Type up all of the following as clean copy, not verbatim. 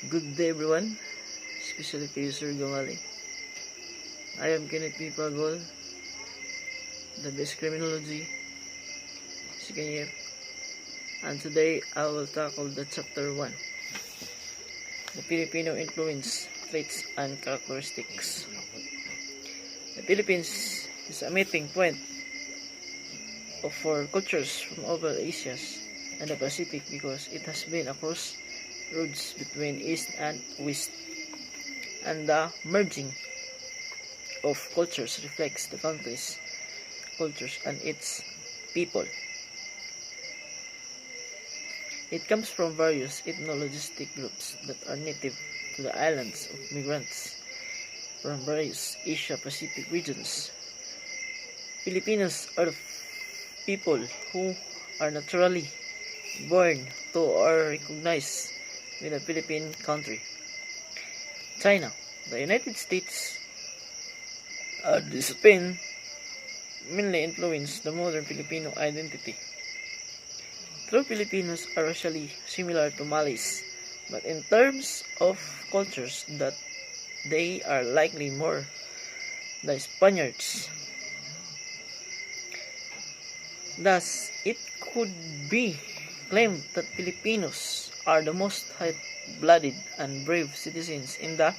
Good day everyone, especially to you Sir Gamali. I am Kenneth P. Pagol, the best criminology, second year, and today I will tackle the chapter 1, the Filipino influence, traits and characteristics. The Philippines is a meeting point for cultures from over Asia and the Pacific because it has been a crossroads between East and West, and the merging of cultures reflects the country's cultures and its people. It comes from various ethno-linguistic groups that are native to the islands of migrants from various Asia-Pacific regions. Filipinos are the people who are naturally born to or recognized with the Philippine country. China, the United States, and Spain mainly influenced the modern Filipino identity. True Filipinos are racially similar to Malays, but in terms of cultures that they are likely more the Spaniards. Thus, it could be claimed that Filipinos are the most hot-blooded and brave citizens in the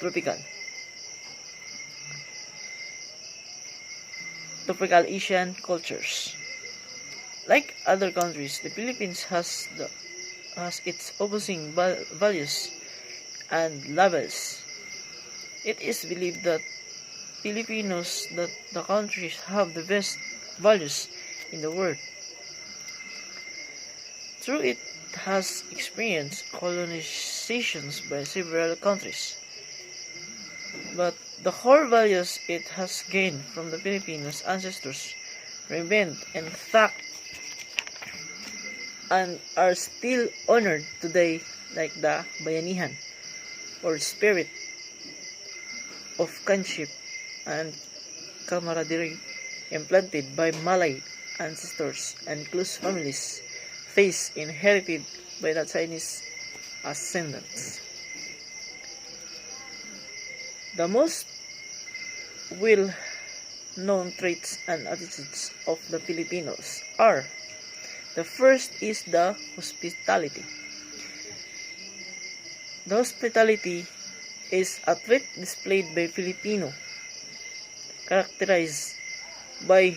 tropical Asian cultures. Like other countries, the Philippines has its opposing values and labels. It is believed that the countries have the best values in the world. Through it has experienced colonizations by several countries. But the core values it has gained from the Filipinos' ancestors remain intact and are still honored today, like the bayanihan, or spirit of kinship and camaraderie implanted by Malay ancestors and close families, face inherited by the Chinese ascendants. The most well-known traits and attitudes of the Filipinos are: the first is the hospitality. The hospitality is a trait displayed by Filipino, characterized by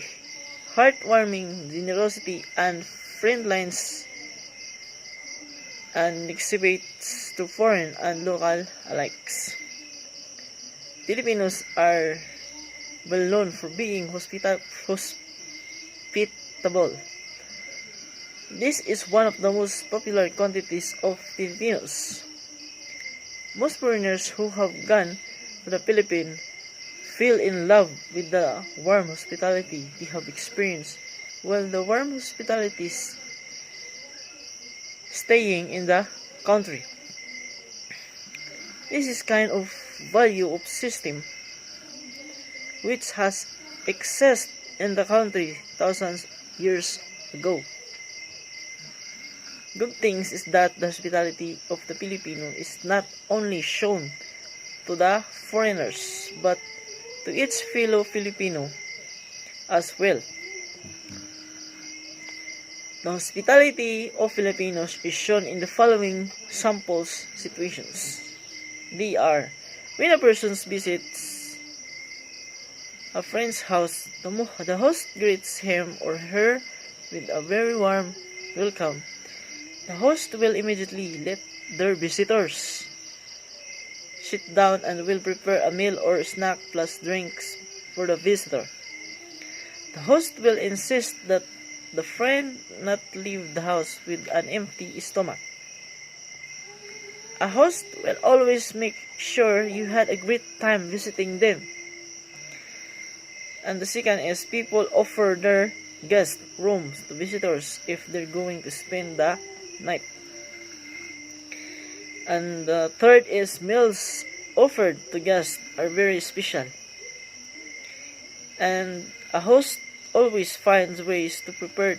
heartwarming generosity and friendliness, and exhibits to foreign and local alike. Filipinos are well known for being hospitable. This is one of the most popular qualities of Filipinos. Most foreigners who have gone to the Philippines fell in love with the warm hospitality they have experienced while the warm hospitality is staying in the country. This is kind of value of system which has existed in the country thousands years ago. Good things is that the hospitality of the Filipino is not only shown to the foreigners but to its fellow Filipino as well. The hospitality of Filipinos is shown in the following samples situations. They are: when a person visits a friend's house, the host greets him or her with a very warm welcome. The host will immediately let their visitors sit down and will prepare a meal or snack plus drinks for the visitor. The host will insist that the friend not leave the house with an empty stomach. A host will always make sure you had a great time visiting them. And the second is, people offer their guest rooms to visitors if they're going to spend the night. And the third is, meals offered to guests are very special. And a host always finds ways to prepare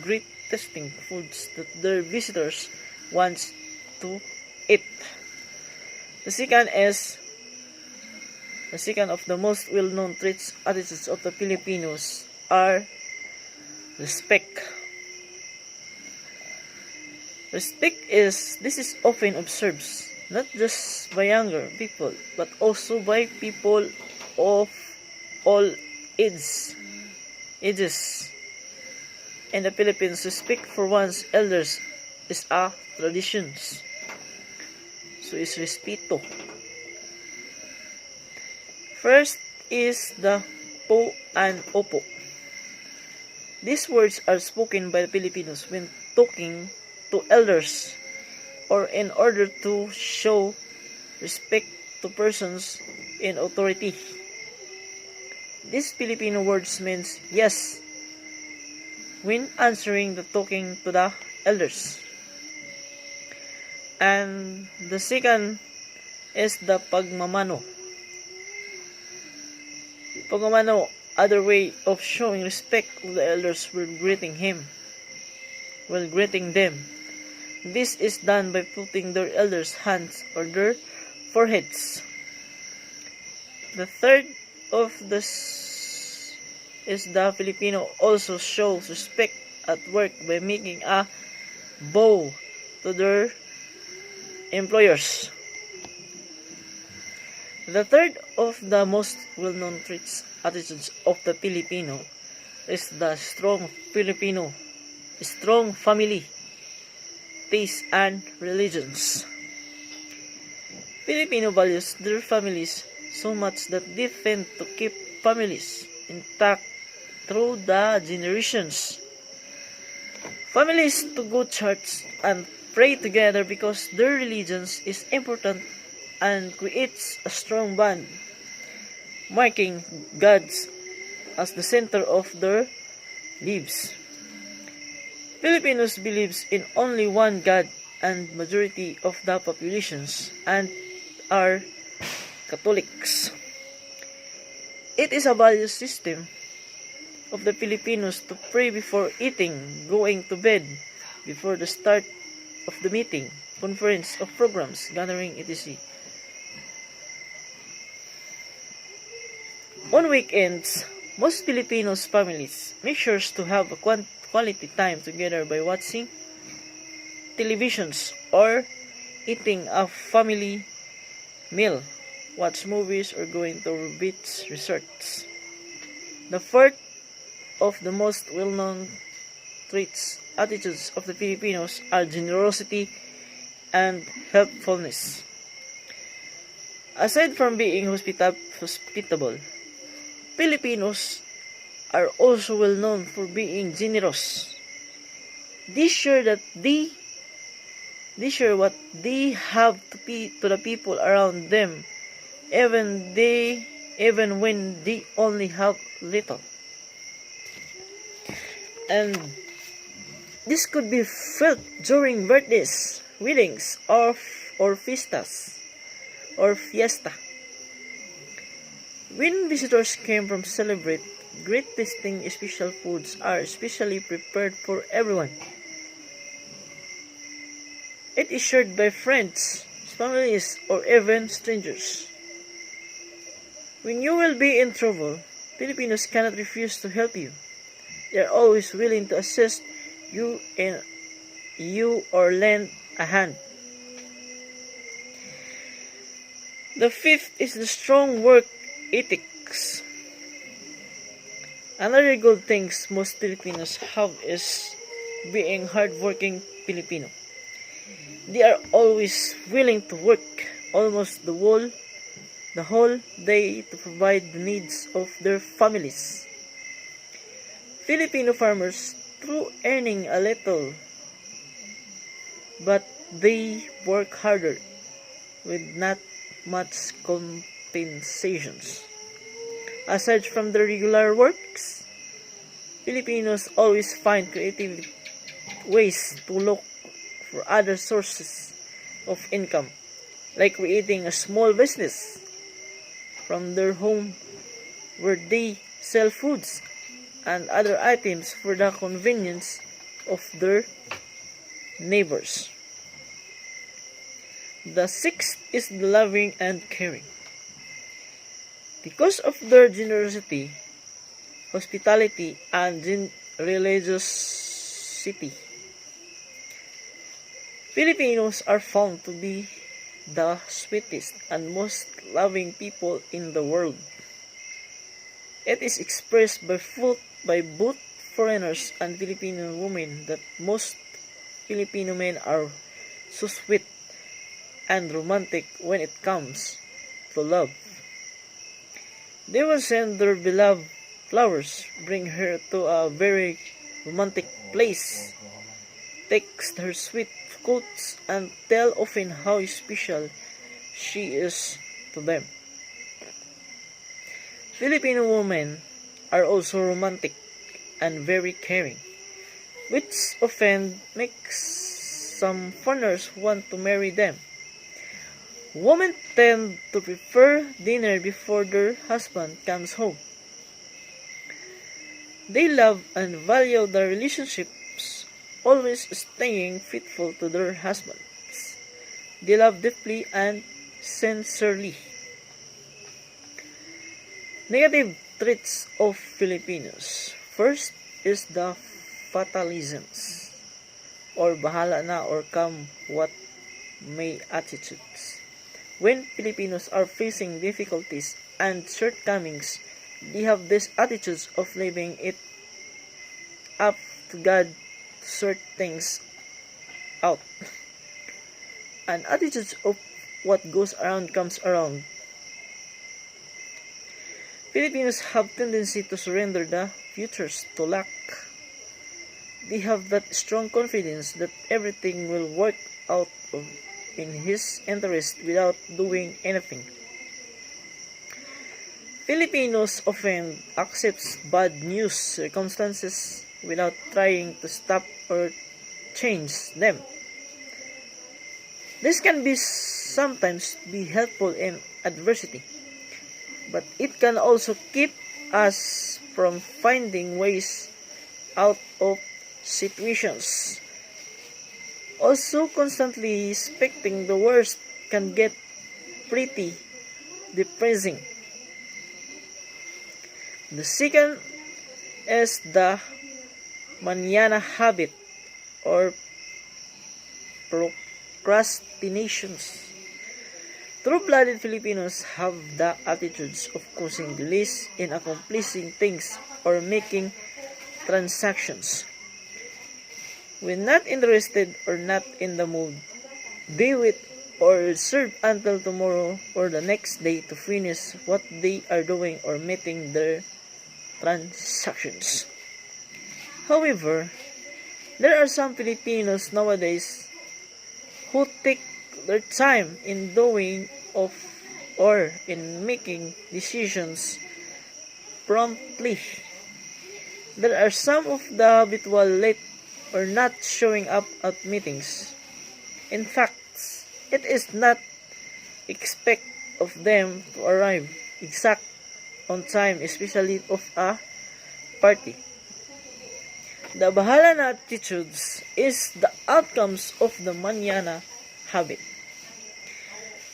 great tasting foods that their visitors want to it. The second of the most well-known traits, attitudes of the Filipinos are respect. This is often observed not just by younger people but also by people of all ages. In the Philippines, respect for one's elders is a tradition. So is respeto. First is the po and opo. These words are spoken by the Filipinos when talking to elders or in order to show respect to persons in authority. These Filipino words means yes when answering the talking to the elders. And the second is the pagmamano. Pagmamano, other way of showing respect to the elders while greeting them. This is done by putting their elders' hands on their foreheads. The third of this is the Filipino also shows respect at work by making a bow to their employers. The third of the most well-known traits, attitudes of the Filipino is the strong family, taste and religions. Filipino values their families so much that they tend to keep families intact through the generations. Families to go to church and pray together because their religions is important and creates a strong bond, marking God as the center of their lives. Filipinos believes in only one God and majority of the populations and are Catholics. It is a value system of the Filipinos to pray before eating, going to bed, before the start of the meeting, conference of programs, gathering, etc. On weekends, most Filipinos families make sure to have a quality time together by watching televisions or eating a family meal, watch movies or going to beach resorts. The fourth of the most well-known traits, attitudes of the Filipinos are generosity and helpfulness. Aside from being hospitable, Filipinos are also well known for being generous. They share what they have to the people around them, even when they only have little. And this could be felt during birthdays, weddings, or fiestas, or fiesta. When visitors came from celebrate, great tasting special foods are specially prepared for everyone. It is shared by friends, families, or even strangers. When you will be in trouble, Filipinos cannot refuse to help you. They are always willing to assist you or lend a hand. The fifth is the strong work ethics. Another good thing most Filipinos have is being hardworking Filipino. They are always willing to work almost the whole day to provide the needs of their families. Filipino farmers, through earning a little, but they work harder with not much compensations. Aside from the regular works, Filipinos always find creative ways to look for other sources of income, like creating a small business from their home where they sell foods and other items for the convenience of their neighbors. The sixth is the loving and caring. Because of their generosity, hospitality, and religiosity, Filipinos are found to be the sweetest and most loving people in the world. It is expressed by both foreigners and Filipino women that most Filipino men are so sweet and romantic when it comes to love. They will send their beloved flowers, bring her to a very romantic place, text her sweet quotes, and tell often how special she is to them. Filipino women are also romantic and very caring, which often makes some foreigners want to marry them. Women tend to prefer dinner before their husband comes home. They love and value their relationships, always staying faithful to their husbands. They love deeply and sincerely. Negative traits of Filipinos. First is the fatalisms, or bahala na or come what may attitudes. When Filipinos are facing difficulties and shortcomings, they have these attitudes of leaving it up to God to sort things out. And attitudes of what goes around comes around. Filipinos have tendency to surrender the futures to luck. They have that strong confidence that everything will work out in his interest without doing anything. Filipinos often accept bad news circumstances without trying to stop or change them. This can sometimes be helpful in adversity, but it can also keep us from finding ways out of situations. Also, constantly expecting the worst can get pretty depressing. The second is the manana habit or procrastinations. True-blooded Filipinos have the attitudes of causing delays in accomplishing things or making transactions. When not interested or not in the mood, they wait or reserve until tomorrow or the next day to finish what they are doing or meeting their transactions. However, there are some Filipinos nowadays who take their time in doing of or in making decisions promptly. There are some of the habitual late or not showing up at meetings. In fact, it is not expect of them to arrive exact on time, especially of a party. The bahala na attitudes is the outcomes of the manana habit.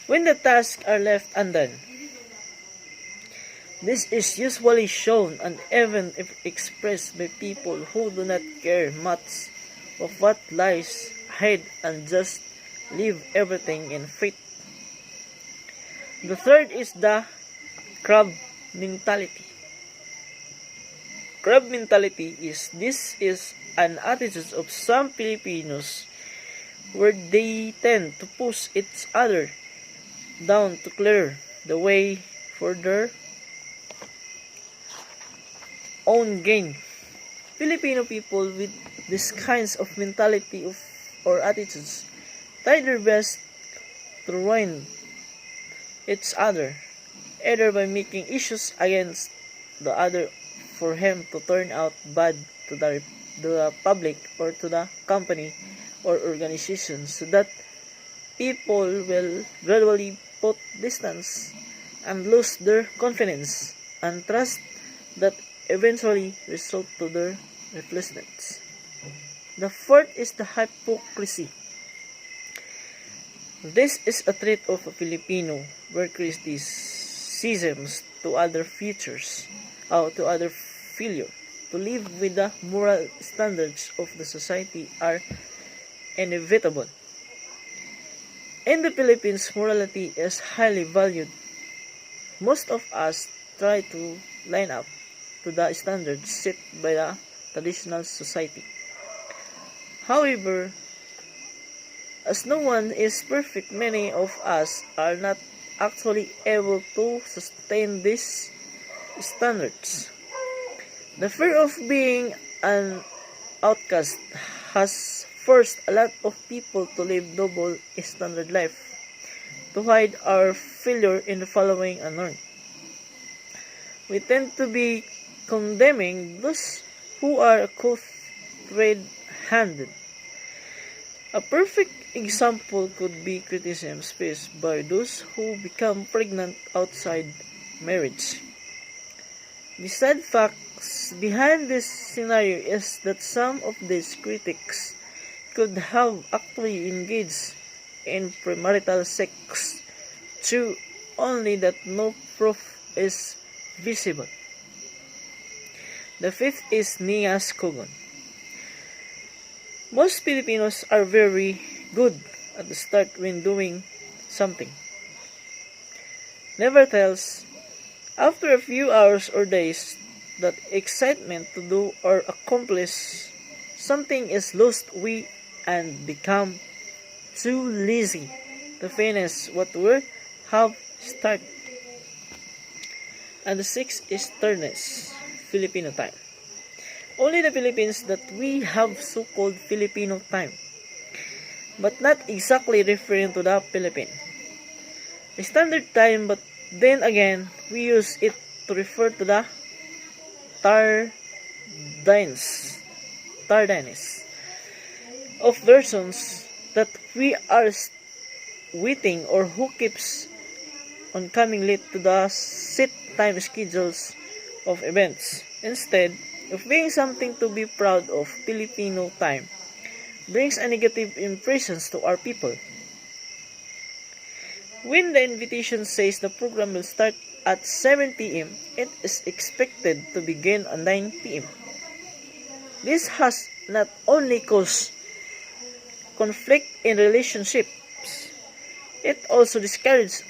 When the tasks are left undone, this is usually shown and even expressed by people who do not care much of what lies ahead and just leave everything in fate. The third is the crab mentality. Crab mentality is an attitude of some Filipinos where they tend to push each other down to clear the way for their own gain. Filipino people with these kinds of mentality or attitudes try their best to ruin each other, either by making issues against the other for him to turn out bad to the public or to the company or organization, so that people will gradually put distance and lose their confidence and trust that eventually result to their replacements. The fourth is the hypocrisy. This is a trait of a Filipino where criticisms to other futures, to other failure, to live with the moral standards of the society are inevitable. In the Philippines, morality is highly valued. Most of us try to line up to the standards set by the traditional society. However, as no one is perfect, many of us are not actually able to sustain these standards. The fear of being an outcast has forced a lot of people to live double standard life, to hide our failure in following a norm. We tend to be condemning those who are caught red-handed. A perfect example could be criticisms faced by those who become pregnant outside marriage. The sad facts behind this scenario is that some of these critics could have actually engaged in premarital sex, true only that no proof is visible. The fifth is Nias Kogon. Most Filipinos are very good at the start when doing something. Nevertheless, after a few hours or days, that excitement to do or accomplish something is lost and become too lazy to finish what we have started. And the sixth is Turness, Filipino time. Only the Philippines that we have so-called Filipino time, but not exactly referring to the Philippine standard time, but then again, we use it to refer to the tardiness of versions that we are waiting or who keeps on coming late to the set time schedules of events. Instead of being something to be proud of, Filipino time brings a negative impressions to our people. When the invitation says the program will start at 7 p.m., it is expected to begin at 9 p.m. This has not only caused conflict in relationships, it also discourages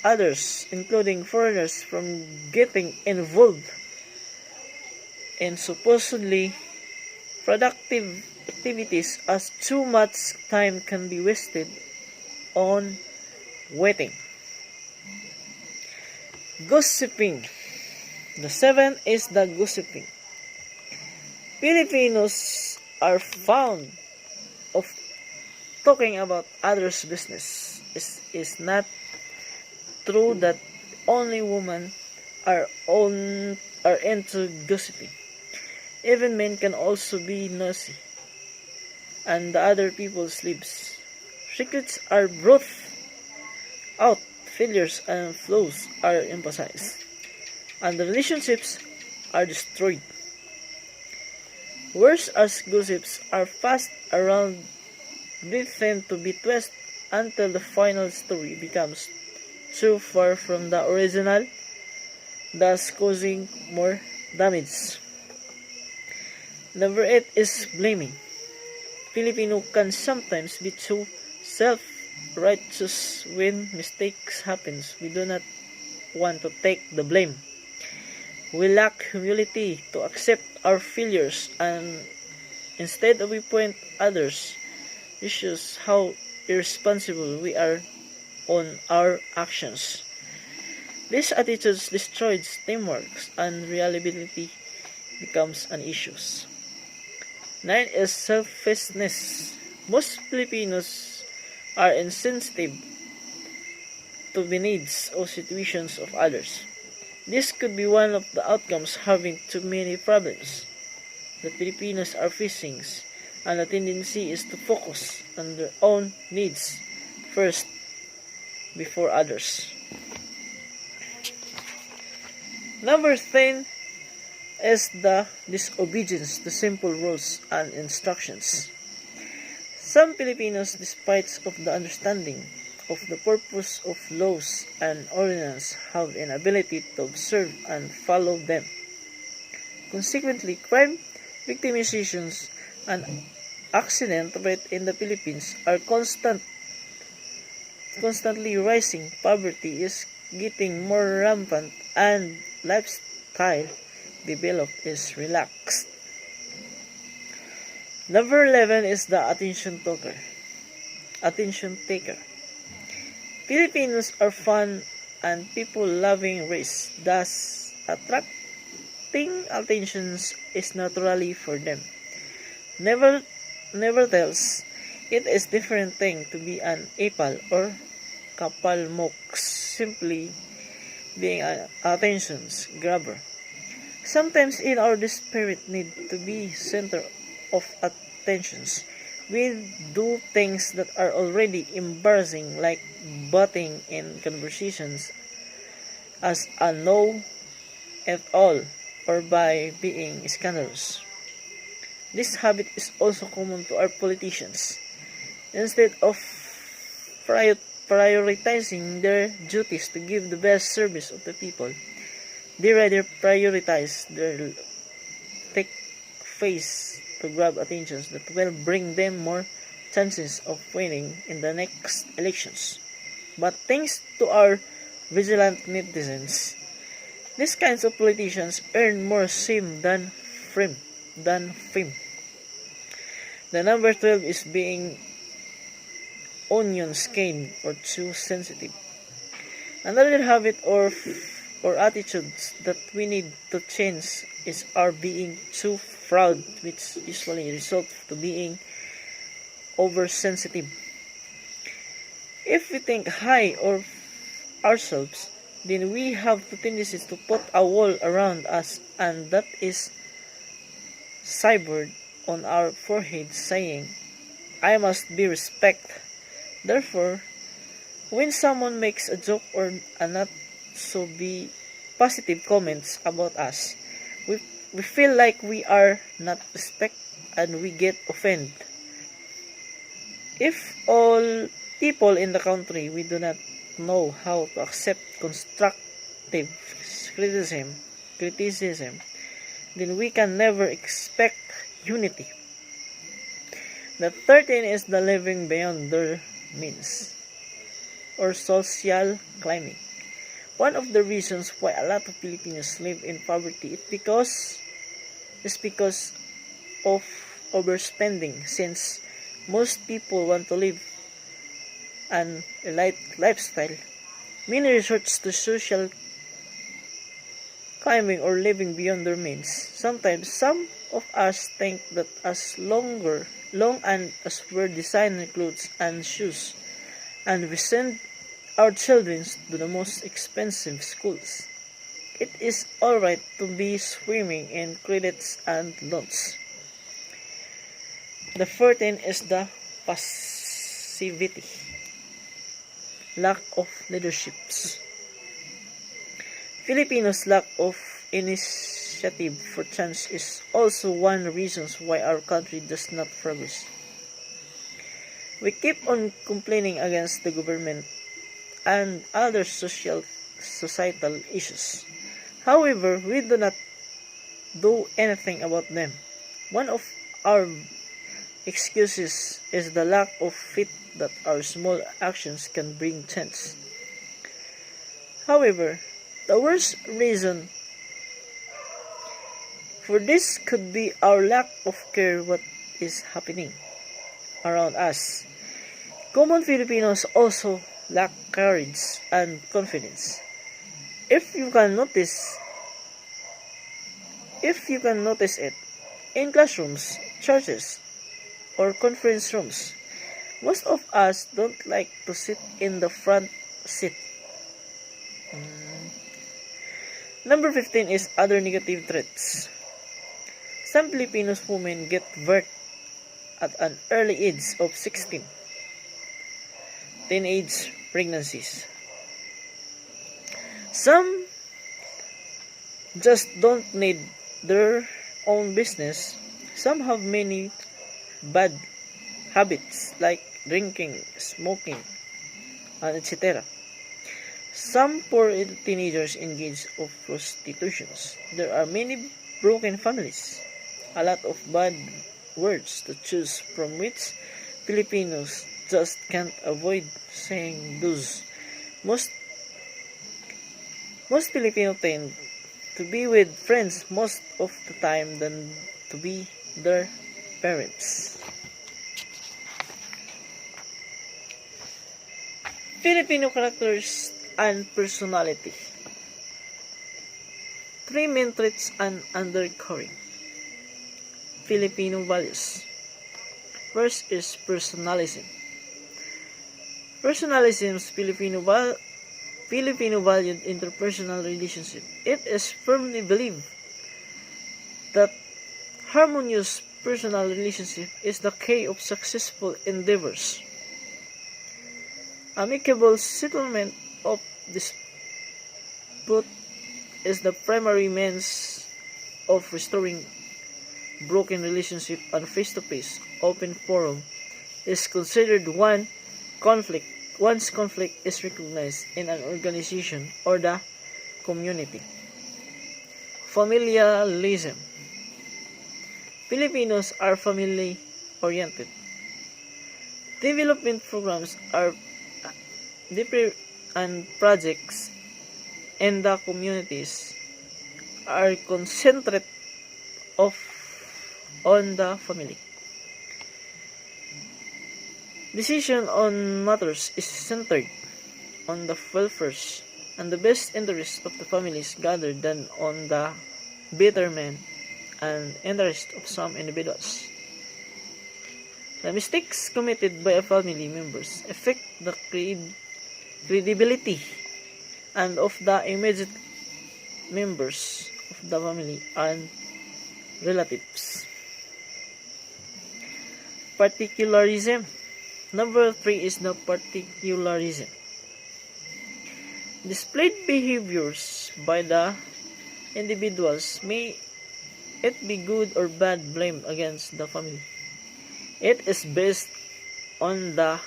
others, including foreigners, from getting involved in supposedly productive activities, as too much time can be wasted on waiting. Gossiping. The seventh is the gossiping. Filipinos are fond of talking about others' business. It is not true that only women are into gossiping. Even men can also be nosy, and the other people's lives. Secrets are brought out, failures and flaws are emphasized, and the relationships are destroyed. Worse, as gossips are passed around, they tend to be twisted until the final story becomes too far from the original, thus causing more damage. Number 8 is blaming. Filipino can sometimes be too self-righteous. When mistakes happen, we do not want to take the blame. We lack humility to accept our failures, and instead we point others, it shows how irresponsible we are on our actions. These attitudes destroys teamwork, and reliability becomes an issue. 9 is selfishness. Most Filipinos are insensitive to the needs or situations of others. This could be one of the outcomes having too many problems that Filipinos are facing, and the tendency is to focus on their own needs first before others. Number 10 is the disobedience to simple rules and instructions. Some Filipinos, despite of the understanding of the purpose of laws and ordinances have an ability to observe and follow them. Consequently, crime, victimizations, and accident rate in the Philippines are constantly rising. Poverty is getting more rampant and lifestyle develop is relaxed. Number 11 is the attention taker. Filipinos are fun and people-loving race, thus attracting attentions is naturally for them. Nevertheless, it is different thing to be an apal or kapalmok, simply being an attentions grabber. Sometimes in our desperate need to be center of attentions, we do things that are already embarrassing, like butting in conversations as a no at all or by being scandalous. This habit is also common to our politicians. Instead of prioritizing their duties to give the best service of the people, they rather prioritize their thick face to grab attentions that will bring them more chances of winning in the next elections. But thanks to our vigilant netizens, these kinds of politicians earn more shame than fame. The number 12 is being onion skinned or too sensitive. Another habit or attitudes that we need to change is our being too proud, which usually results to being oversensitive. If we think high of ourselves, then we have the tendency to put a wall around us, and that is cybered on our forehead saying, I must be respected. Therefore, when someone makes a joke or a not so be positive comments about us, we feel like we are not respected and we get offended. If all people in the country we do not know how to accept constructive criticism, then we can never expect unity. The 13 is the living beyond their means or social climbing. One of the reasons why a lot of Filipinos live in poverty is because of overspending, since most people want to live an elite lifestyle. Many resorts to social climbing or living beyond their means. Sometimes some of us think that as long and as we're designing clothes and shoes, and we send our children to the most expensive schools, it is alright to be swimming in credits and loans. The 14 is the passivity, lack of leaderships. Filipinos' lack of initiative for change is also one reason why our country does not progress. We keep on complaining against the government and other societal issues. However, we do not do anything about them. One of our excuses is the lack of faith that our small actions can bring change. However, the worst reason for this could be our lack of care what is happening around us. Common Filipinos also lack courage and confidence. If you can notice it in classrooms, churches, or conference rooms, most of us don't like to sit in the front seat. Number 15 is other negative traits. Some Filipinos women get birth at an early age of 16. Teenage pregnancies. Some just don't need their own business. Some have many bad habits like drinking, smoking, and etc. Some poor teenagers engage of prostitutions. There are many broken families. A lot of bad words to choose from which Filipinos just can't avoid saying those. Most Filipino tend to be with friends most of the time than to be their parents. Filipino characters and personality. 3 main traits and undercurrent. Filipino values. First is personalism. Personalism is Filipino valued interpersonal relationship. It is firmly believed that harmonious personal relationship is the key of successful endeavors. Amicable settlement of dispute is the primary means of restoring broken relationship, and face-to-face open forum is considered once conflict is recognized in an organization or the community. Familialism. Filipinos are family-oriented. Development programs and projects in the communities are concentrated on the family. Decision on matters is centered on the welfare and the best interest of the families rather than on the betterment and interest of some individuals. The mistakes committed by a family members affect the credibility and of the immediate members of the family and relatives. Particularism. Number 3 is the particularism. Displayed behaviors by the individuals, may it be good or bad, blamed against the family. It is based on the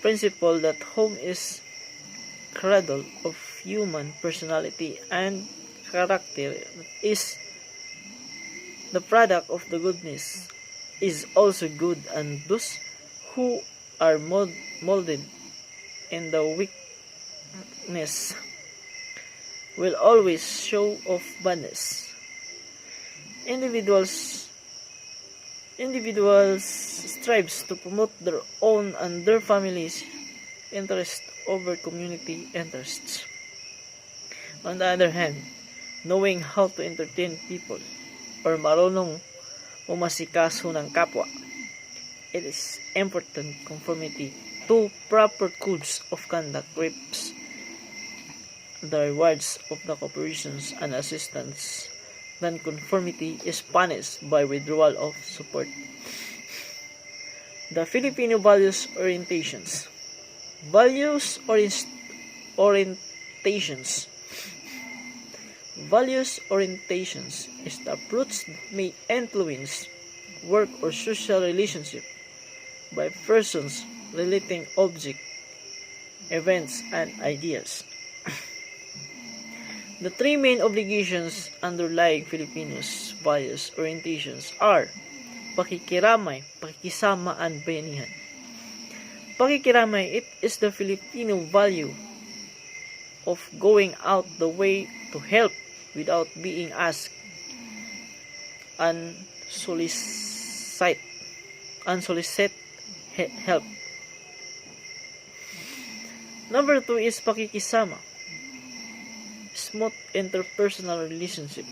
principle that home is cradle of human personality and character is the product of the goodness is also good, and those who are molded in the weakness will always show off badness. Individuals strives to promote their own and their family's interest over community interests. On the other hand, knowing how to entertain people or marunong umasikaso ng kapwa, it is important conformity to proper codes of conduct reaps the rewards of the cooperations and assistance. Then conformity is punished by withdrawal of support. The Filipino values orientations. Values orientations. Values orientations is the approach that may influence work or social relationship by persons relating object, events, and ideas. The 3 main obligations underlying Filipinos' values orientations are pakikiramay, pakikisama, and bayanihan. Pakikiramay, it is the Filipino value of going out the way to help without being asked unsolicited help. Number 2 is pakikisama, smooth interpersonal relationship.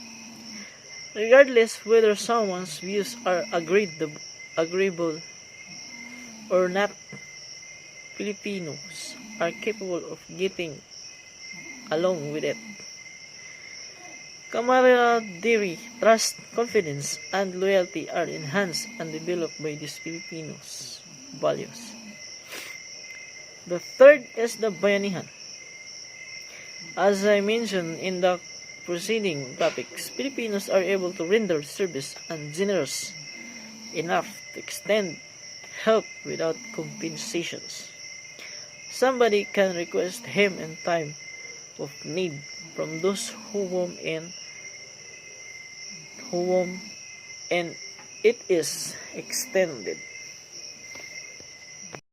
Regardless whether someone's views are agreeable or not, Filipinos are capable of getting along with it. Camaraderie, trust, confidence, and loyalty are enhanced and developed by these Filipinos' values. The third is the bayanihan. As I mentioned in the preceding topics, Filipinos are able to render service and generous enough to extend help without compensations. Somebody can request him in time of need from those whom and it is extended